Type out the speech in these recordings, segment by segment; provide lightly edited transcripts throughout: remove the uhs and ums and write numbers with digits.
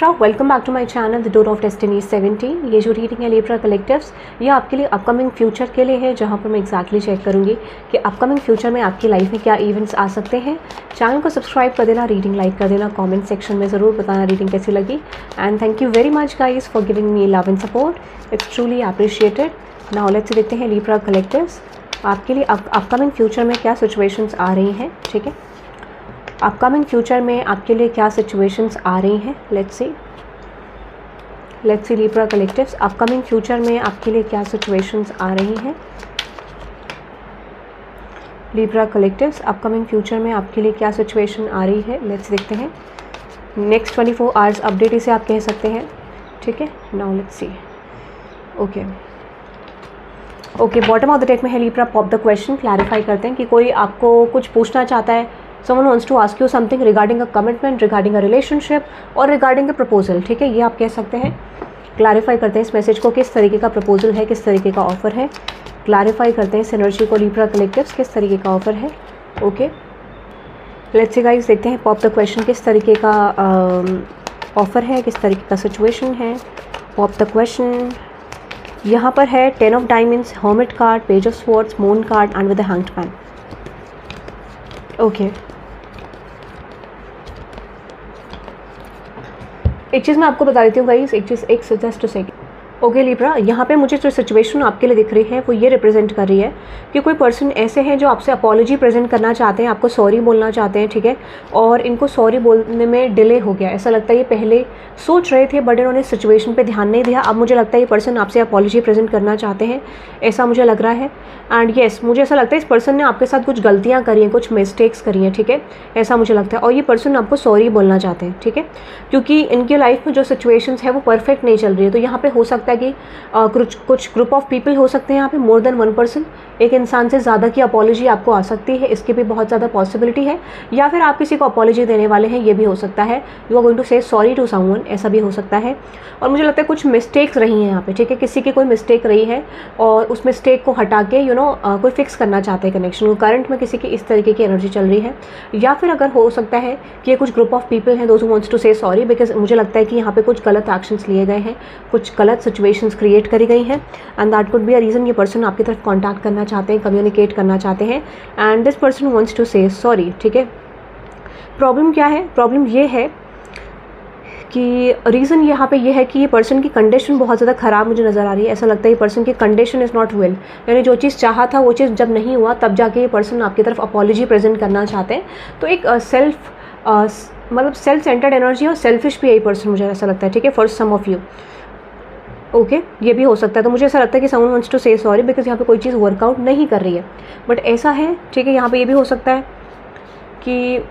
Libra, welcome back to my channel the door of destiny 17। ये जो reading है Libra collectives, ये आपके लिए अपकमिंग फ्यूचर के लिए है, जहाँ पर मैं एग्जैक्टली चेक करूँगी कि अपकमिंग फ्यूचर में आपकी लाइफ में क्या इवेंट्स आ सकते हैं। चैनल को सब्सक्राइब कर देना, रीडिंग लाइक कर देना, कमेंट सेक्शन में ज़रूर बताना रीडिंग कैसी लगी। And thank you very much guys for giving me love and support, it's truly appreciated. Now let's देखते हैं लिब्रा कलेक्टिव्स आपके लिए अपकमिंग फ्यूचर में क्या सिचुएशंस आ रही हैं। ठीक है, अपकमिंग फ्यूचर में आपके लिए क्या सिचुएशंस आ रही हैं। Let's see Libra collectives, upcoming future में आपके लिए क्या सिचुएशंस आ रही हैं। लिब्रा कलेक्टिव्स, अपकमिंग फ्यूचर में आपके लिए क्या सिचुएशन आ रही है। लेट्स देखते हैं। नेक्स्ट 24 आवर्स अपडेट इसे आप कह सकते हैं। ठीक है, now let's see. Okay, bottom of the deck में है Libra pop the question. Clarify करते हैं कि कोई आपको कुछ पूछना चाहता है। Someone wants to ask you something regarding a commitment, regarding a relationship और regarding a proposal। ठीक है, ये आप कह सकते हैं। क्लैरिफाई करते हैं इस मैसेज को, किस तरीके का प्रपोजल है, किस तरीके का ऑफर है। क्लैरिफाई करते हैं इस एनर्जी को लिब्रा कलेक्टिव्स, किस तरीके का ऑफर है। ओके, लेट्स सी गाइस, देखते हैं पॉप द क्वेश्चन, किस तरीके का ऑफर है, किस तरीके का सिचुएशन है। Pop the question. यहाँ पर है 10 of diamonds, hermit card, page of swords, moon card and with the hanged man. Okay, एक चीज़ मैं आपको बता देती हूँ गाइस, एक चीज़, एक जस्ट सेकंड। ओके लिब्रा, यहाँ पे मुझे जो सिचुएशन आपके लिए दिख रही है वो ये रिप्रेजेंट कर रही है कि कोई पर्सन ऐसे हैं जो आपसे अपॉलॉजी प्रेजेंट करना चाहते हैं, आपको सॉरी बोलना चाहते हैं। ठीक है, और इनको सॉरी बोलने में डिले हो गया। ऐसा लगता है ये पहले सोच रहे थे बट इन्होंने सिचुएशन पे ध्यान नहीं दिया। अब मुझे लगता है ये पर्सन आपसे अपॉलॉजी प्रेजेंट करना चाहते हैं, ऐसा मुझे लग रहा है। एंड येस, मुझे ऐसा लगता है इस पर्सन ने आपके साथ कुछ गलतियाँ करी हैं, कुछ मिस्टेक्स करी हैं। ठीक है, ऐसा मुझे लगता है। और ये पर्सन आपको सॉरी बोलना चाहते हैं। ठीक है, क्योंकि इनके लाइफ में जो सिचुएशंस है वो परफेक्ट नहीं चल रही है। तो यहाँ पे हो सकता है कि कुछ ग्रुप ऑफ पीपल हो सकते हैं, यहाँ पे मोर देन वन पर्सन, एक इंसान से ज़्यादा की अपॉलॉजी आपको आ सकती है, इसकी भी बहुत ज़्यादा पॉसिबिलिटी है। या फिर आप किसी को अपॉलॉजी देने वाले हैं, ये भी हो सकता है। You are going to say sorry to someone, ऐसा भी हो सकता है। और मुझे लगता है कुछ मिस्टेक्स रही हैं यहाँ पे। ठीक है, किसी की कोई मिस्टेक रही है और उस मिस्टेक को हटा के कोई फिक्स करना चाहते हैं कनेक्शन को। करंट में किसी की इस तरीके की एनर्जी चल रही है। या फिर अगर हो सकता है कि ये कुछ ग्रुप ऑफ पीपल हैं those who wants to say sorry, because मुझे लगता है कि यहाँ पे कुछ गलत एक्शंस लिए गए हैं, कुछ गलत सिचुएशंस क्रिएट करी गई हैं। And that could be a reason ये पर्सन आपकी तरफ कॉन्टैक्ट करना चाहते हैं, कम्युनिकेट करना चाहते हैं। And this person wants to say sorry. ठीक है, प्रॉब्लम क्या है? प्रॉब्लम ये है कि रीज़न यहाँ पे ये है कि ये पर्सन की कंडीशन बहुत ज़्यादा ख़राब मुझे नज़र आ रही है। ऐसा लगता है ये पर्सन की कंडीशन इज़ नॉट वेल, यानी जो चीज़ चाहा था वो चीज़ जब नहीं हुआ तब जाके ये पर्सन आपकी तरफ अपॉलॉजी प्रेजेंट करना चाहते हैं। तो एक सेल्फ सेंटर्ड एनर्जी और सेल्फिश भी यही पर्सन, मुझे ऐसा लगता है। ठीक है, for some of you. Okay, ये भी हो सकता है। तो मुझे ऐसा लगता है कि someone wants to say sorry because यहाँ पे कोई चीज़ वर्कआउट नहीं कर रही है, बट ऐसा है। ठीक है, यहाँ पे ये भी हो सकता है कि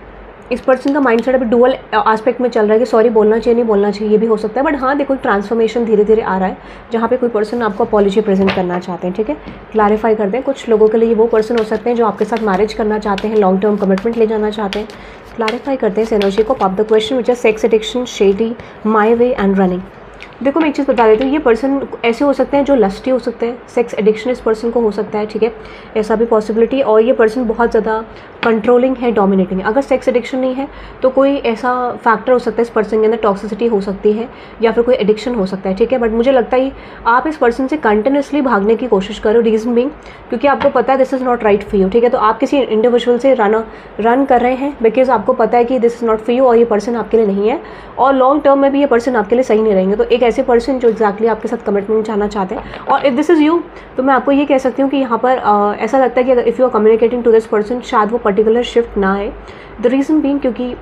इस पर्सन का माइंडसेट अभी डुअल एस्पेक्ट में चल रहा है कि सॉरी बोलना चाहिए नहीं बोलना चाहिए, ये भी हो सकता है। बट हाँ, देखो ट्रांसफॉर्मेशन धीरे धीरे आ रहा है जहाँ पे कोई पर्सन आपको अपॉलॉजी प्रेजेंट करना चाहते हैं। ठीक है, क्लैरिफाई करते हैं। कुछ लोगों के लिए वो पर्सन हो सकते हैं जो आपके साथ मैरिज करना चाहते हैं, लॉन्ग टर्म कमिटमेंट ले जाना चाहते हैं। क्लैरिफाई करते हैं इस एनर्जी को। Pop the question which is sex addiction, shady, my way and running. देखो मैं एक चीज़ बता देती हूँ, ये पर्सन ऐसे हो सकते हैं जो लस्टी हो सकते हैं, सेक्स एडिक्शन इस पर्सन को हो सकता है। ठीक है, ऐसा भी पॉसिबिलिटी। और ये पर्सन बहुत ज़्यादा कंट्रोलिंग है, डोमिनेटिंग है। अगर सेक्स एडिक्शन नहीं है तो कोई ऐसा फैक्टर हो सकता है इस पर्सन के अंदर, टॉक्सिसिटी हो सकती है या फिर कोई एडिक्शन हो सकता है। ठीक है, बट मुझे लगता है आप इस पर्सन से कंटिन्यूसली भागने की कोशिश करो। रीज़न बीइंग क्योंकि आपको पता है this is not right for you. ठीक है, तो आप किसी इंडिविजुअल से रन कर रहे हैं बिकॉज आपको पता है कि this is not for you और ये पर्सन आपके लिए नहीं है, और लॉन्ग टर्म में भी ये पर्सन आपके लिए सही नहीं रहेंगे। तो एक ऐसे पर्सन जो एग्जैक्टली आपके साथ कमिटमेंट चाहना चाहते हैं, और इफ दिस इज़ यू, तो मैं आपको ये कह सकती हूँ कि यहाँ पर ऐसा लगता है कि अगर if you are communicating to this person, शायद वो पर्टिकुलर शिफ्ट ना आए। द रीज़न बीइंग क्योंकि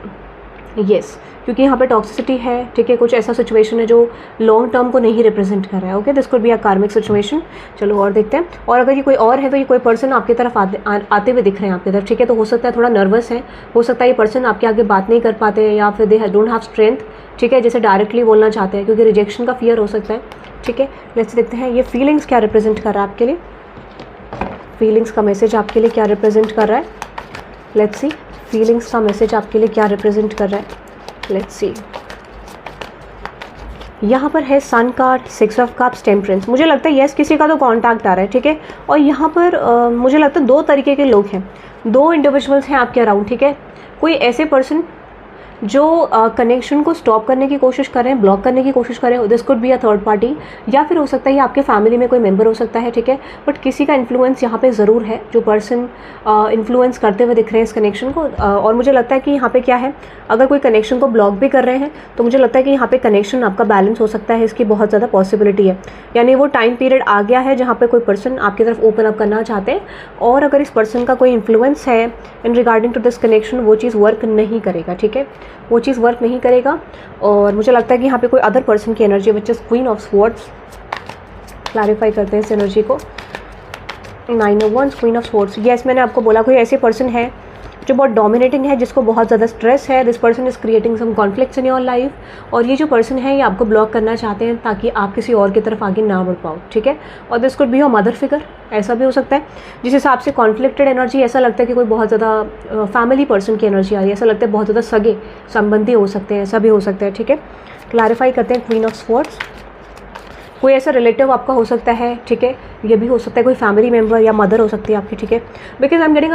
यहाँ पे टॉक्सिसिटी है। ठीक है, कुछ ऐसा सिचुएशन है जो लॉन्ग टर्म को नहीं रिप्रेजेंट कर रहा है। Okay, this could be a कार्मिक सिचुएशन। चलो और देखते हैं। और अगर ये कोई और है तो ये कोई पर्सन आपकी तरफ आते हुए दिख रहे हैं आपकी तरफ। ठीक है, तो हो सकता है थोड़ा नर्वस है, हो सकता है ये पर्सन आपके आगे बात नहीं कर पाते या फिर दे डोंट हैव स्ट्रेंथ। ठीक है, जैसे डायरेक्टली बोलना चाहते हैं क्योंकि रिजेक्शन का फियर हो सकता है। ठीक है, लेट्स देखते हैं ये फीलिंग्स क्या रिप्रेजेंट कर रहा है आपके लिए। फीलिंग्स का मैसेज आपके लिए क्या रिप्रेजेंट कर रहा है। लेट्स सी, फीलिंग्स का मैसेज आपके लिए क्या रिप्रेजेंट कर रहा है। लेट्स सी, यहाँ पर है sun card, 6 of cups, temperance. मुझे लगता है यस, किसी का तो कांटेक्ट आ रहा है। ठीक है, और यहाँ पर मुझे लगता है 2 तरीके के लोग हैं, 2 इंडिविजुअल्स हैं आपके अराउंड। ठीक है, कोई ऐसे पर्सन जो कनेक्शन को स्टॉप करने की कोशिश कर रहे हैं, ब्लॉक करने की कोशिश कर रहे हैं, this could be a third party, या फिर हो सकता है ये आपके फैमिली में कोई मेंबर हो सकता है, ठीक है। बट किसी का इन्फ्लुएंस यहाँ पे ज़रूर है, जो पर्सन इन्फ्लुएंस करते हुए दिख रहे हैं इस कनेक्शन को। और मुझे लगता है कि यहाँ पे क्या है, अगर कोई कनेक्शन को ब्लॉक भी कर रहे हैं तो मुझे लगता है कि यहाँ पे कनेक्शन आपका बैलेंस हो सकता है, इसकी बहुत ज़्यादा पॉसिबिलिटी है। यानी वो टाइम पीरियड आ गया है जहाँ पे कोई पर्सन आपकी तरफ ओपन अप करना चाहते हैं, और अगर इस पर्सन का कोई इन्फ्लुएंस है in regarding to this connection, वो चीज़ वर्क नहीं करेगा, ठीक है, वो चीज़ वर्क नहीं करेगा। और मुझे लगता है कि यहाँ पे कोई अदर पर्सन की energy which is queen of swords, clarify करते हैं इस एनर्जी को। 9 of ones, queen of swords, yes मैंने आपको बोला कोई ऐसे पर्सन है जो बहुत डोमिनेटिंग है, जिसको बहुत ज़्यादा स्ट्रेस है। This person is creating some conflicts in your life, और ये जो पर्सन है ये आपको ब्लॉक करना चाहते हैं ताकि आप किसी और की तरफ आगे ना बढ़ पाओ, ठीक है। और this could be your mother figure, ऐसा भी हो सकता है, जिस हिसाब से कॉन्फ्लिक्टेड एनर्जी, ऐसा लगता है कि कोई बहुत ज़्यादा फैमिली पर्सन की एनर्जी आ रही है, ऐसा लगता है बहुत ज़्यादा सगे संबंधी हो सकते हैं, ऐसा भी हो सकता है, ठीक है। क्लैरिफाई करते हैं क्वीन ऑफ स्वॉर्ड्स, कोई ऐसा रिलेटिव आपका हो सकता है, ठीक है, ये भी हो सकता है कोई फैमिली मेंबर या मदर हो सकती है आपकी, ठीक है। Because I am getting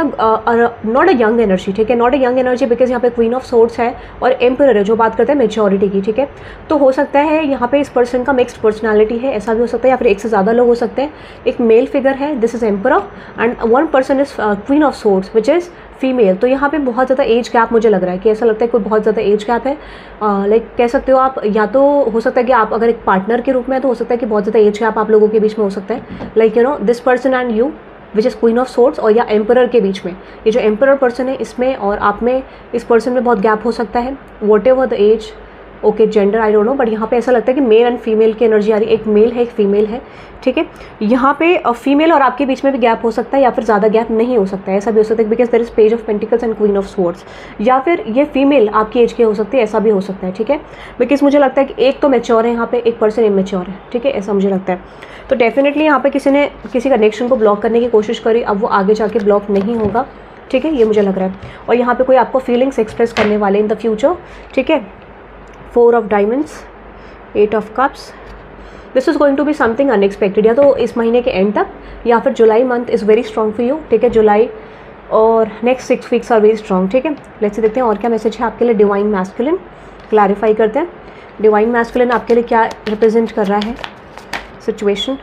not a young energy, ठीक है, not a young energy, because यहाँ पे क्वीन ऑफ सोर्ड्स है और एम्परर है जो बात करते हैं मेच्योरिटी की, ठीक है। तो हो सकता है यहाँ पे इस पर्सन का मिक्स्ड पर्सनैलिटी है, ऐसा भी हो सकता है, या फिर एक से ज़्यादा लोग हो सकते हैं। एक मेल फिगर है, this is emperor, and one person is queen of swords which is female. तो यहाँ पे बहुत ज़्यादा एज गैप मुझे लग रहा है कि ऐसा लगता है कोई बहुत ज़्यादा एज गैप है। लाइक कह सकते हो आप, या तो हो सकता है कि आप अगर एक पार्टनर के रूप में, तो हो सकता है कि बहुत ज़्यादा एज गैप आप लोगों के बीच में हो सकता है, like you know this person and you which is queen of swords, और या एम्परर के बीच में, ये जो एम्परर पर्सन है इसमें और आप में, इस पर्सन में बहुत गैप हो सकता है। Whatever the age, okay, gender I don't know, but यहाँ पे ऐसा लगता है कि मेल एंड फीमेल की एनर्जी आ रही है, एक मेल है एक फीमेल है, ठीक है। यहाँ पे फीमेल और आपके बीच में भी गैप हो सकता है, या फिर ज़्यादा गैप नहीं हो सकता है, ऐसा भी हो सकता है, because there is page of pentacles and queen of swords, या फिर ये फीमेल आपकी एज की हो सकती है, ऐसा भी हो सकता है, ठीक है। बिकॉज मुझे लगता है कि एक तो मैच्योर है यहाँ पे, एक पर्सन इमेच्योर है, ठीक है, ऐसा मुझे लगता है। तो डेफिनेटली यहाँ पे किसी ने किसी कनेक्शन को ब्लॉक करने की कोशिश करी, अब वो आगे जाके ब्लॉक नहीं होगा, ठीक है, ये मुझे लग रहा है। और यहाँ पे कोई आपको फीलिंग्स एक्सप्रेस करने वाले इन द फ्यूचर, ठीक है। 4 of diamonds, 8 of cups, this is going to be something unexpected, या तो इस महीने के एंड तक, या फिर July month is very strong for you, ठीक है। जुलाई और next 6 weeks are very strong, ठीक है। लेट्स देखते हैं और क्या मैसेज है आपके लिए डिवाइन मैस्कुलिन, क्लैरिफाई करते हैं डिवाइन मैस्कुलिन आपके लिए क्या रिप्रेजेंट कर रहा है situation,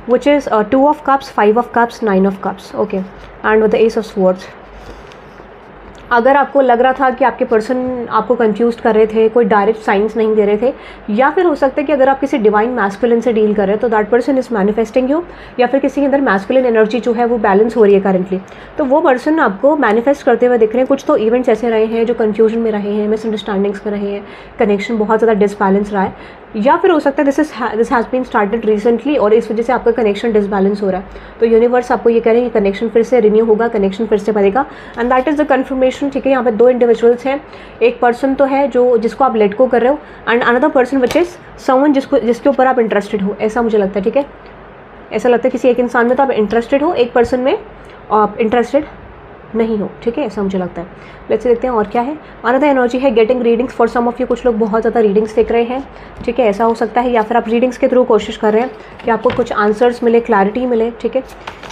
which is 2 of cups, 5 of cups, 9 of cups, okay, and with the S of swords. अगर आपको लग रहा था कि आपके पर्सन आपको कंफ्यूज कर रहे थे, कोई डायरेक्ट साइंस नहीं दे रहे थे, या फिर हो सकता है कि अगर आप किसी डिवाइन मैस्कुलिन से डील कर रहे हैं तो that person is manifesting you, या फिर किसी के अंदर मैस्कुलिन एनर्जी जो है वो बैलेंस हो रही है करंटली, तो वो पर्सन आपको मैनिफेस्ट करते हुए दिख रहे हैं। कुछ तो इवेंट्स ऐसे रहे हैं जो कन्फ्यूजन में रहे हैं, मिसअंडरस्टैंडिंग्स में रहे हैं, कनेक्शन बहुत ज़्यादा डिसबैलेंस रहा है, या फिर हो सकता है this has been started recently और इस वजह से आपका कनेक्शन डिसबैलेंस हो रहा है। तो यूनिवर्स आपको ये कह रहे हैं कि कनेक्शन फिर से रिन्यू होगा, कनेक्शन फिर से बनेगा, and that is the confirmation, ठीक है। यहाँ पे 2 इंडिविजुअल्स हैं, एक पर्सन तो है जो जिसको आप लेट गो कर रहे हो, and another person which is someone जिसके ऊपर आप इंटरेस्टेड हो, ऐसा मुझे लगता है, ठीक है। ऐसा लगता है किसी एक इंसान में तो आप इंटरेस्टेड हो, एक पर्सन में आप इंटरेस्टेड नहीं हो, ठीक है, ऐसा मुझे लगता है। लेट्स देखते हैं और क्या है। अनदर एनर्जी है getting readings for some of you, कुछ लोग बहुत ज़्यादा रीडिंग्स देख रहे हैं, ठीक है, ऐसा हो सकता है, या फिर आप रीडिंग्स के थ्रू कोशिश कर रहे हैं कि आपको कुछ आंसर्स मिले, क्लैरिटी मिले, ठीक है।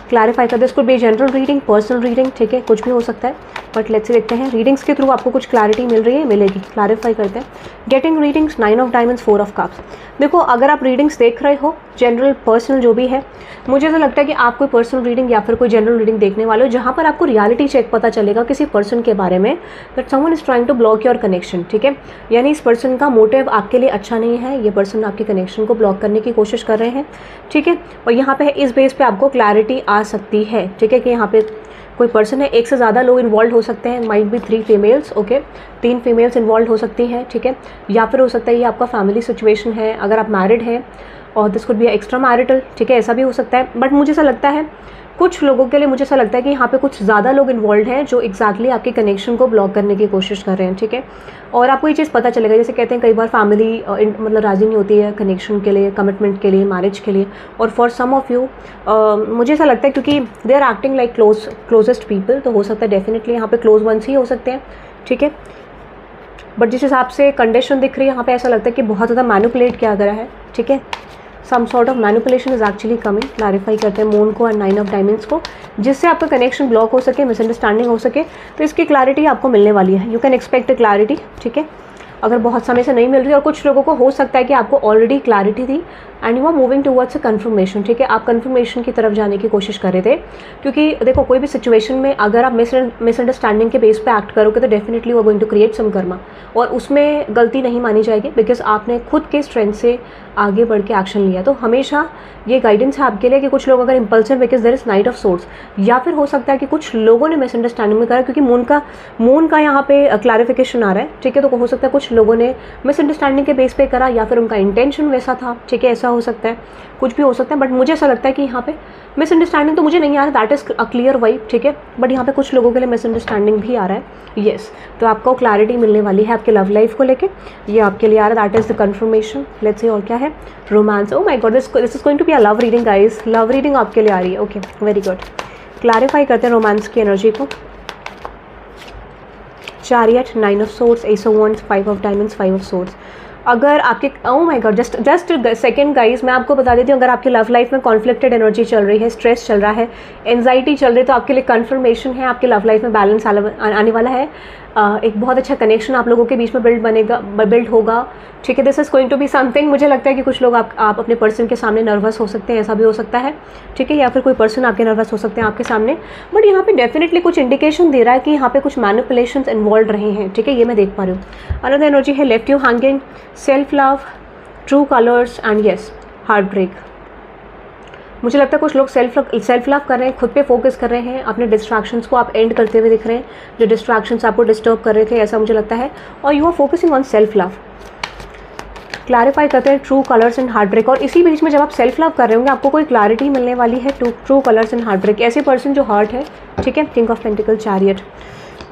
क्लैरिफाई कर, this could be general reading, personal reading, ठीक है, कुछ भी हो सकता है, बट लेट्स देखते हैं रीडिंग्स के थ्रू आपको कुछ क्लैरिटी मिल रही है, मिलेगी। क्लैरिफाई करते हैं getting readings, 9 of diamonds, 4 of cups. देखो अगर आप रीडिंग्स देख रहे हो, जनरल पर्सनल जो भी है, मुझे ऐसा लगता है कि आप कोई पर्सनल रीडिंग या फिर कोई जनरल रीडिंग देखने वाले हो जहाँ पर आपको रियलिटी चेक पता चलेगा किसी पर्सन के बारे में, that someone is trying to block your connection, ठीक है। यानी इस पर्सन का मोटिव आपके लिए अच्छा नहीं है, ये पर्सन आपके कनेक्शन को ब्लॉक करने की कोशिश कर रहे हैं, ठीक है। और यहाँ पे इस बेस पे आपको क्लैरिटी आ सकती है, ठीक है, कि यहाँ पे कोई पर्सन है, एक से ज़्यादा लोग इन्वॉल्व हो सकते हैं, might be 3 females, okay, 3 females involve हो सकती हैं, ठीक है। या फिर हो सकता है ये आपका फैमिली सिचुएशन है, अगर आप मैरिड हैं, और this could be extra marital, ठीक है, ऐसा भी हो सकता है। बट मुझे ऐसा लगता है कुछ लोगों के लिए, मुझे ऐसा लगता है कि यहाँ पे कुछ ज़्यादा लोग इन्वॉल्व हैं जो एग्जैक्टली आपके कनेक्शन को ब्लॉक करने की कोशिश कर रहे हैं, ठीक है। और आपको ये चीज़ पता चलेगा, जैसे कहते हैं कई बार फैमिली मतलब राजी नहीं होती है कनेक्शन के लिए, कमिटमेंट के लिए, मैरिज के लिए, और फॉर सम ऑफ यू मुझे ऐसा लगता है क्योंकि they are acting like closest people, तो हो सकता है डेफिनेटली यहाँ पे क्लोज वंस ही हो सकते हैं, ठीक है। बट जिस हिसाब से कंडीशन दिख रही है यहाँ पे ऐसा लगता है कि बहुत ज़्यादा मैनिपुलेट किया गया है, ठीक है। Some sort of manipulation is actually coming. Clarify करते हैं मून को एंड 9 ऑफ डायमंड्स को, जिससे आपका कनेक्शन ब्लॉक हो सके, मिसअंडरस्टैंडिंग हो सके, तो इसकी क्लैरिटी आपको मिलने वाली है। यू कैन एक्सपेक्ट क्लैरिटी, ठीक है, अगर बहुत समय से नहीं मिल रही, और कुछ लोगों को हो सकता है कि आपको ऑलरेडी क्लैरिटी थी and you are moving towards a confirmation, ठीक है, आप कन्फर्मेशन की तरफ जाने की कोशिश कर रहे थे। क्योंकि देखो कोई भी सिचुएशन में अगर आप मिसअंडरस्टैंडिंग के बेस पे एक्ट करोगे तो डेफिनेटली वो going to create some karma, और उसमें गलती नहीं मानी जाएगी बिकॉज आपने खुद के स्ट्रेंथ से आगे बढ़ के एक्शन लिया। तो हमेशा ये गाइडेंस है आपके लिए कि कुछ लोग अगर impulsive because there is knight of swords, या फिर हो सकता है कि कुछ लोगों ने मिसअंडरस्टैंडिंग में करा, क्योंकि मून का यहाँ पे क्लैरिफिकेशन आ रहा है, ठीक है, तो हो सकता है कुछ लोगों ने मिसअंडरस्टैंडिंग के बेस पे करा, या फिर उनका इंटेंशन वैसा था, ठीक है, ऐसा हो सकता है, कुछ भी हो सकता है। बट मुझे ऐसा लगता है कि यहाँ पे मिसअंडरस्टैंडिंग तो मुझे नहीं आ रहा, that is a clear vibe, ठीक है, बट यहाँ पे कुछ लोगों के लिए मिसअंडरस्टैंडिंग भी आ रहा है, येस। तो आपको क्लैरिटी मिलने वाली है आपके लव लाइफ को लेके, ये आपके लिए आ रहा है, that is the confirmation. Let's see और क्या है, romance. Oh my God, this is going to be a love reading guys, love reading आपके लिए आ रही है, ओके, वेरी गुड। क्लैरिफाई करते हैं रोमांस की एनर्जी को। Chariot, 9 of swords, S of wands, 5 of diamonds, 5 of swords. अगर आपके, ओह my God, just second guys, मैं आपको बता देती हूँ, अगर आपकी लव लाइफ में कॉन्फ्लिक्टेड एनर्जी चल रही है, स्ट्रेस चल रहा है, एंजाइटी चल रही है, तो आपके लिए कन्फर्मेशन है, आपकी लव लाइफ में बैलेंस आने वाला है। एक बहुत अच्छा कनेक्शन आप लोगों के बीच में बिल्ड होगा, ठीक है, this is going to be something. मुझे लगता है कि कुछ लोग आप अपने पर्सन के सामने नर्वस हो सकते हैं, ऐसा भी हो सकता है, ठीक है, या फिर कोई पर्सन आपके नर्वस हो सकते हैं आपके सामने, बट यहाँ पे डेफिनेटली कुछ इंडिकेशन दे रहा है कि यहाँ पे कुछ मैनिपुलेशंस इन्वॉल्व रहे हैं, ठीक है, ये मैं देख पा रही हूँ। अनदर एनर्जी है left you hanging, self love, true colours and yes, heart break. मुझे लगता है कुछ लोग सेल्फ लव कर रहे हैं, खुद पे फोकस कर रहे हैं, अपने डिस्ट्रैक्शंस को आप एंड करते हुए दिख रहे हैं, जो डिस्ट्रैक्शंस आपको डिस्टर्ब कर रहे थे, ऐसा मुझे लगता है, और you are focusing on self love. Clarify करते हैं true colours and heart break, और इसी बीच में जब आप सेल्फ लव कर रहे होंगे आपको कोई क्लैरिटी मिलने वाली है, true colours and heart break. ऐसे पर्सन जो हर्ट है, ठीक है, किंग ऑफ पेंटिकल, चैरियट।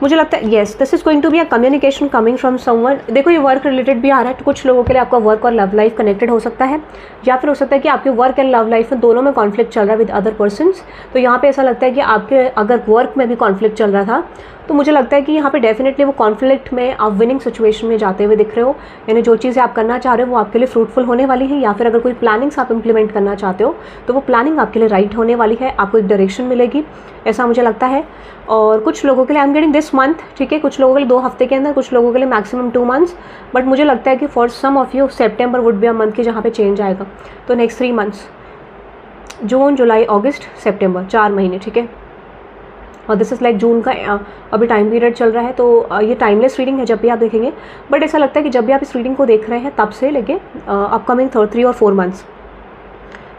मुझे लगता है yes, this is going to be a communication coming from someone. देखो ये वर्क रिलेटेड भी आ रहा है, तो कुछ लोगों के लिए आपका वर्क और लव लाइफ कनेक्टेड हो सकता है, या फिर हो सकता है कि आपके वर्क एंड लव लाइफ में दोनों में कॉन्फ्लिक्ट चल रहा है विद अदर पर्सन्स। तो यहाँ पे ऐसा लगता है कि आपके अगर वर्क में भी कॉन्फ्लिक्ट चल रहा था, तो मुझे लगता है कि यहाँ पे डेफिनेटली वो कॉन्फ्लिक्ट में आप विनिंग सिचुएशन में जाते हुए दिख रहे हो, यानी जो चीज़ें आप करना चाह रहे हो वो आपके लिए फ्रूटफुल होने वाली है, या फिर अगर कोई प्लानिंग्स आप इंप्लीमेंट करना चाहते हो तो वो प्लानिंग आपके लिए राइट होने वाली है, आपको एक डायरेक्शन मिलेगी, ऐसा मुझे लगता है। और कुछ लोगों के लिए I am getting this month, ठीक है, कुछ लोगों के लिए 2 हफ्ते के अंदर, कुछ लोगों के लिए मैक्सिमम 2 मंथ्स, बट मुझे लगता है कि for some of you September would be a month की जहाँ पे चेंज आएगा। तो नेक्स्ट 3 मंथ्स, जून, जुलाई, अगस्त, सेप्टेम्बर, 4 महीने, ठीक है, और दिस इज़ लाइक जून का अभी टाइम पीरियड चल रहा है, तो ये टाइमलेस रीडिंग है जब भी आप देखेंगे, बट ऐसा लगता है कि जब भी आप इस रीडिंग को देख रहे हैं तब से लेके अपकमिंग 3 और 4 मंथ्स,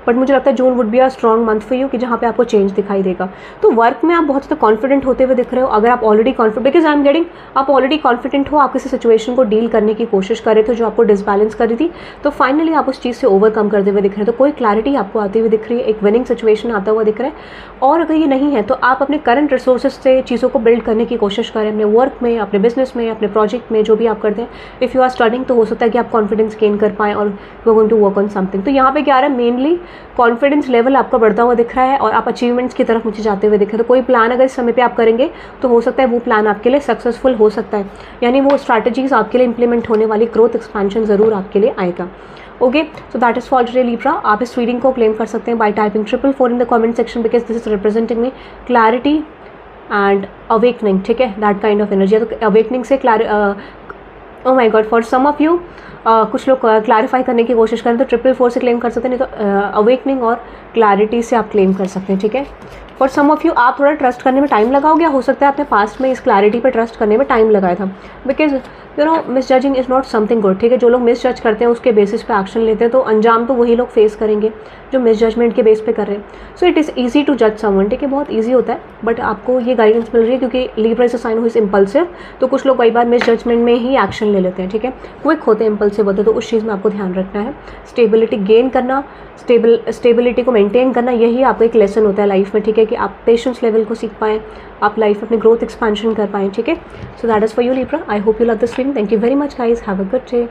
बट मुझे लगता है June would be a strong month for you कि जहाँ पे आपको चेंज दिखाई देगा। तो वर्क में आप बहुत ज़्यादा कॉन्फिडेंट होते हुए दिख रहे हो, अगर आप already confident, because I am getting आप ऑलरेडी कॉन्फिडेंट हो, आप किसी सिचुएशन को डील करने की कोशिश कर रहे थे जो आपको डिसबैलेंस कर रही थी, तो फाइनली आप उस चीज़ से ओवरकम करते हुए दिख रहे हैं, तो कोई क्लैरिटी आपको आती हुई दिख रही है, एक विनिंग सिचुएशन आता हुआ दिख रहा है। और अगर ये नहीं है तो आप अपने करंट रिसोर्सेज से चीज़ों को बिल्ड करने की कोशिश करें, अपने वर्क में, अपने बिजनेस में, अपने प्रोजेक्ट में, जो भी आप करते हैं। इफ़ यू आर स्टडिंग तो हो सकता है कि आप कॉन्फिडेंस गेन कर पाएँ और you are going to work on something. तो यहाँ पे क्या आ रहा है, मेनली कॉन्फिडेंस लेवल आपका बढ़ता हुआ दिख रहा है और आप अचीवमेंट्स की तरफ मुझे जाते हुए दिख रहे हैं। तो कोई प्लान अगर इस समय पे आप करेंगे तो हो सकता है वो प्लान आपके लिए सक्सेसफुल हो सकता है, यानी वो स्ट्रैटेजीज आपके लिए इंप्लीमेंट होने वाली, ग्रोथ एक्सपेंशन ज़रूर आपके लिए आएगा। Okay, so that is for today Libra. आप इस रीडिंग को क्लेम कर सकते हैं by typing 444 in the comment section, because this is representing me clarity and awakening, ठीक है, दैट काइंड ऑफ एनर्जी। तो अवेकनिंग से oh my God, for some of you कुछ लोग क्लैरिफाई करने की कोशिश करें तो 444 से क्लेम कर सकते हैं, नहीं तो अवेकनिंग और क्लैरिटी से आप क्लेम कर सकते हैं, ठीक है। फॉर सम ऑफ यू आप थोड़ा ट्रस्ट करने में टाइम लगाओगे, हो सकता है आपने पास्ट में इस क्लैरिटी पे ट्रस्ट करने में टाइम लगाया था, because you know miss judging is not something good, ठीक है। जो लोग मिस जज करते हैं उसके बेसिस पे एक्शन लेते हैं तो अंजाम तो वही लोग फेस करेंगे जो मिस जजमेंट के बेस पे कर रहे हैं। So it is easy to जज समवन, ठीक है, बहुत ईजी होता है, बट आपको ये गाइडेंस मिल रही है क्योंकि Libra is a sign who is impulsive, तो कुछ लोग कई बार मिस जजमेंट में ही एक्शन ले लेते हैं, ठीक है, क्विक होते हैं, इम्पल्सिव होते हैं, तो उस चीज़ में आपको ध्यान रखना है। स्टेबिलिटी गेन करना, स्टेबिलिटी को मेंटेन करना, यही आपका एक लेसन होता है लाइफ में, ठीक है, कि आप पेशेंस लेवल को सीख पाएँ, आप लाइफ में अपनी ग्रोथ एक्सपेंशन कर पाएँ, ठीक है। So that is for you Libra. I hope you love this reading. Thank you very much guys, have a good day.